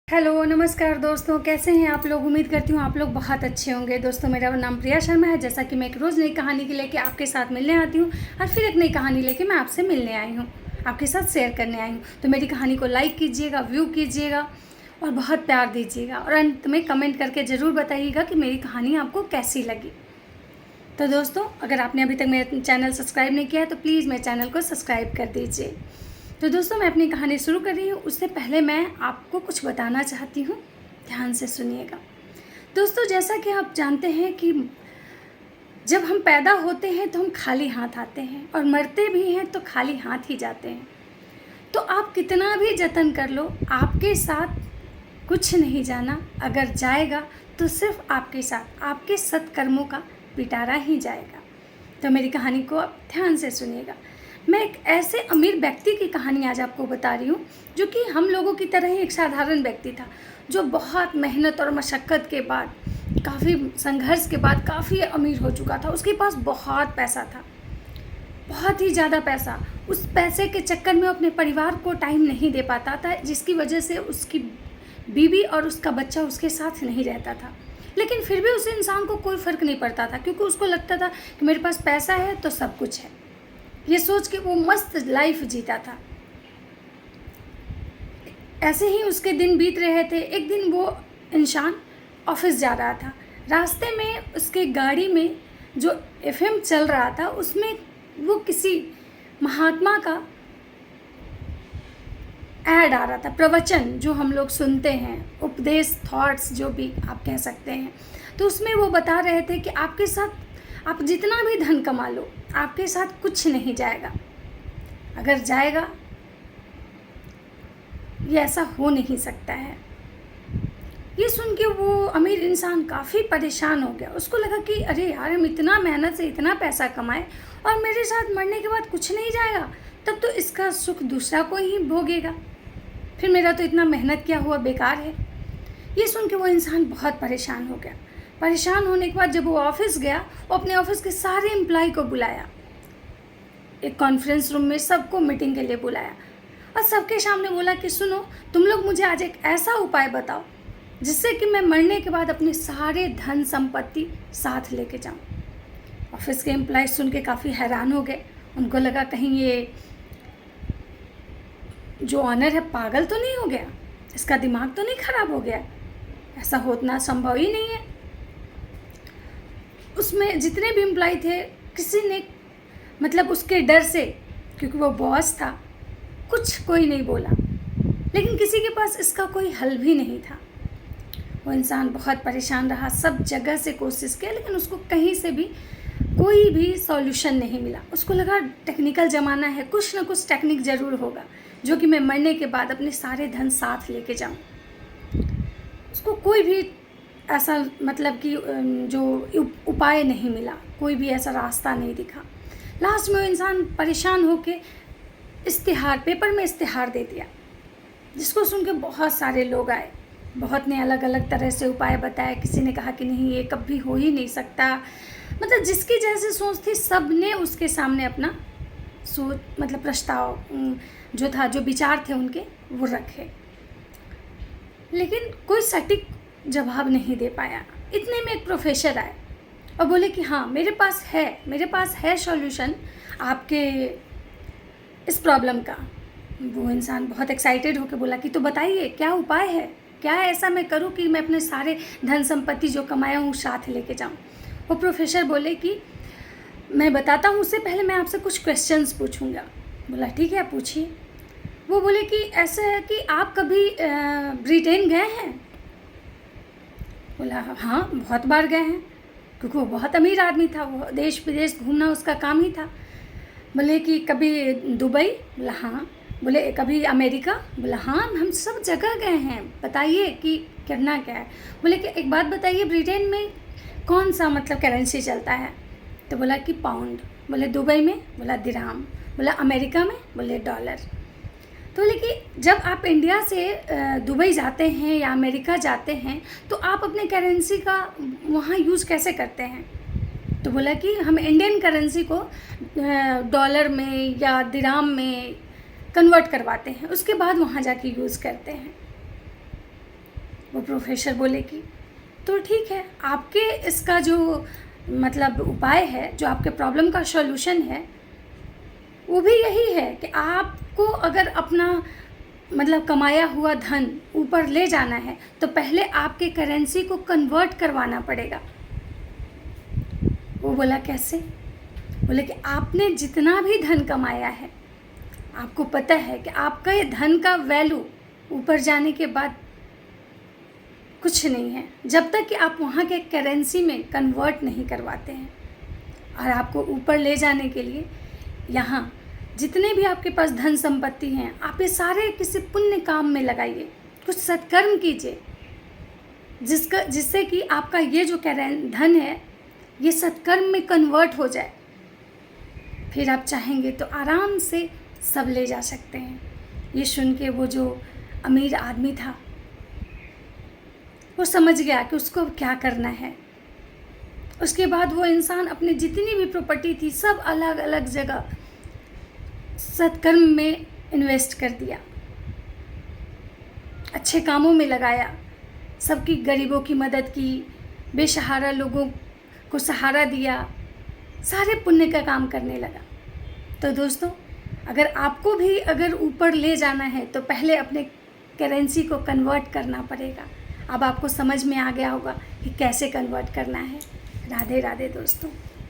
Hello नमस्कार दोस्तों, कैसे हैं आप लोग। उम्मीद करती हूँ आप लोग बहुत अच्छे होंगे। दोस्तों मेरा नाम प्रिया शर्मा है। जैसा कि मैं एक रोज़ नई कहानी के लेके आपके साथ मिलने आती हूँ और फिर एक नई कहानी लेके मैं आपसे मिलने आई हूँ, आपके साथ शेयर करने आई हूँ। तो मेरी कहानी को लाइक कीजिएगा, व्यू कीजिएगा और बहुत प्यार दीजिएगा और अंत में कमेंट करके ज़रूर बताइएगा कि मेरी कहानी आपको कैसी लगी। तो दोस्तों, अगर आपने अभी तक मेरा चैनल सब्सक्राइब नहीं किया है तो प्लीज़ मेरे चैनल को सब्सक्राइब कर दीजिए। तो दोस्तों, मैं अपनी कहानी शुरू कर रही हूँ। उससे पहले मैं आपको कुछ बताना चाहती हूँ, ध्यान से सुनिएगा। दोस्तों, जैसा कि आप जानते हैं कि जब हम पैदा होते हैं तो हम खाली हाथ आते हैं और मरते भी हैं तो खाली हाथ ही जाते हैं। तो आप कितना भी जतन कर लो, आपके साथ कुछ नहीं जाना। अगर जाएगा तो सिर्फ आपके साथ आपके सत्कर्मों का पिटारा ही जाएगा। तो मेरी कहानी को आप ध्यान से सुनिएगा। मैं एक ऐसे अमीर व्यक्ति की कहानी आज आपको बता रही हूँ जो कि हम लोगों की तरह ही एक साधारण व्यक्ति था, जो बहुत मेहनत और मशक्क़त के बाद, काफ़ी संघर्ष के बाद काफ़ी अमीर हो चुका था। उसके पास बहुत पैसा था, बहुत ही ज़्यादा पैसा। उस पैसे के चक्कर में वो अपने परिवार को टाइम नहीं दे पाता था, जिसकी वजह से उसकी बीवी और उसका बच्चा उसके साथ नहीं रहता था। लेकिन फिर भी उस इंसान को कोई फ़र्क नहीं पड़ता था, क्योंकि उसको लगता था कि मेरे पास पैसा है तो सब कुछ है। ये सोच के वो मस्त लाइफ जीता था। ऐसे ही उसके दिन बीत रहे थे। एक दिन वो इंसान ऑफिस जा रहा था। रास्ते में उसके गाड़ी में जो एफएम चल रहा था, उसमें वो किसी महात्मा का ऐड आ रहा था, प्रवचन जो हम लोग सुनते हैं, उपदेश, थॉट्स जो भी आप कह सकते हैं। तो उसमें वो बता रहे थे कि आपके साथ आप जितना भी धन कमा लो, आपके साथ कुछ नहीं जाएगा। अगर जाएगा, ये ऐसा हो नहीं सकता है। ये सुन के वो अमीर इंसान काफ़ी परेशान हो गया। उसको लगा कि अरे यार, हम इतना मेहनत से इतना पैसा कमाए और मेरे साथ मरने के बाद कुछ नहीं जाएगा, तब तो इसका सुख दूसरा कोई ही भोगेगा। फिर मेरा तो इतना मेहनत किया हुआ बेकार है। ये सुन के वो इंसान बहुत परेशान हो गया। परेशान होने के बाद जब वो ऑफिस गया, वो अपने ऑफिस के सारे एम्प्लॉय को बुलाया, एक कॉन्फ्रेंस रूम में सबको मीटिंग के लिए बुलाया और सबके सामने बोला कि सुनो, तुम लोग मुझे आज एक ऐसा उपाय बताओ जिससे कि मैं मरने के बाद अपने सारे धन संपत्ति साथ लेके जाऊं। ऑफिस के एम्प्लॉय सुन के काफ़ी हैरान हो गए। उनको लगा कहीं ये जो ऑनर है पागल तो नहीं हो गया, इसका दिमाग तो नहीं खराब हो गया, ऐसा होना संभव ही नहीं है। उसमें जितने भी एम्प्लॉय थे, किसी ने मतलब उसके डर से, क्योंकि वो बॉस था, कुछ कोई नहीं बोला। लेकिन किसी के पास इसका कोई हल भी नहीं था। वो इंसान बहुत परेशान रहा, सब जगह से कोशिश किया, लेकिन उसको कहीं से भी कोई भी सॉल्यूशन नहीं मिला। उसको लगा टेक्निकल ज़माना है, कुछ ना कुछ टेक्निक ज़रूर होगा जो कि मैं मरने के बाद अपने सारे धन साथ लेके जाऊं। उसको कोई भी ऐसा मतलब कि जो उपाय नहीं मिला, कोई भी ऐसा रास्ता नहीं दिखा। लास्ट में वो इंसान परेशान होके पेपर में इश्तिहार दे दिया, जिसको सुन के बहुत सारे लोग आए। बहुत ने अलग अलग तरह से उपाय बताया। किसी ने कहा कि नहीं, ये कभी हो ही नहीं सकता। मतलब जिसकी जैसी सोच थी, सब ने उसके सामने अपना सोच मतलब प्रस्ताव जो था, जो विचार थे उनके, वो रखे। लेकिन कोई सटीक जवाब नहीं दे पाया। इतने में एक प्रोफेसर आए और बोले कि हाँ, मेरे पास है सॉल्यूशन आपके इस प्रॉब्लम का। वो इंसान बहुत एक्साइटेड होकर बोला कि तो बताइए, क्या उपाय है, क्या ऐसा मैं करूं कि मैं अपने सारे धन संपत्ति जो कमाया हूँ साथ लेके जाऊं। वो प्रोफेसर बोले कि मैं बताता हूँ, उससे पहले मैं आपसे कुछ क्वेश्चंस पूछूंगा। बोला ठीक है, पूछिए। वो बोले कि ऐसा है कि आप कभी ब्रिटेन गए हैं। बोला हाँ, बहुत बार गए हैं, क्योंकि वो बहुत अमीर आदमी था, वो देश विदेश घूमना उसका काम ही था। बोले कि कभी दुबई। बोला हाँ। बोले कभी अमेरिका। बोला हाँ, हम सब जगह गए हैं, बताइए कि करना क्या है। बोले कि एक बात बताइए, ब्रिटेन में कौन सा मतलब करेंसी चलता है। तो बोला कि पाउंड। बोले दुबई में। बोला दिरहम। बोला अमेरिका में। बोले डॉलर। तो बोले कि जब आप इंडिया से दुबई जाते हैं या अमेरिका जाते हैं तो आप अपने करेंसी का वहाँ यूज़ कैसे करते हैं। तो बोला कि हम इंडियन करेंसी को डॉलर में या दिरहम में कन्वर्ट करवाते हैं, उसके बाद वहाँ जाके यूज़ करते हैं। वो प्रोफेसर बोले कि तो ठीक है, आपके इसका जो मतलब उपाय है, जो आपके प्रॉब्लम का सॉल्यूशन है, वो भी यही है कि आपको अगर अपना मतलब कमाया हुआ धन ऊपर ले जाना है तो पहले आपके करेंसी को कन्वर्ट करवाना पड़ेगा। वो बोला कैसे? बोले कि आपने जितना भी धन कमाया है, आपको पता है कि आपका ये धन का वैल्यू ऊपर जाने के बाद कुछ नहीं है जब तक कि आप वहाँ के करेंसी में कन्वर्ट नहीं करवाते हैं। और आपको ऊपर ले जाने के लिए यहाँ जितने भी आपके पास धन संपत्ति हैं, आप ये सारे किसी पुण्य काम में लगाइए, कुछ सत्कर्म कीजिए, जिससे कि आपका ये जो धन है ये सत्कर्म में कन्वर्ट हो जाए। फिर आप चाहेंगे तो आराम से सब ले जा सकते हैं। ये सुन के वो जो अमीर आदमी था वो समझ गया कि उसको क्या करना है। उसके बाद वो इंसान अपनी जितनी भी प्रॉपर्टी थी सब अलग अलग जगह सत्कर्म में इन्वेस्ट कर दिया, अच्छे कामों में लगाया, सबकी गरीबों की मदद की, बेसहारा लोगों को सहारा दिया, सारे पुण्य का काम करने लगा। तो दोस्तों, अगर आपको भी अगर ऊपर ले जाना है तो पहले अपने करेंसी को कन्वर्ट करना पड़ेगा। अब आपको समझ में आ गया होगा कि कैसे कन्वर्ट करना है। राधे राधे दोस्तों।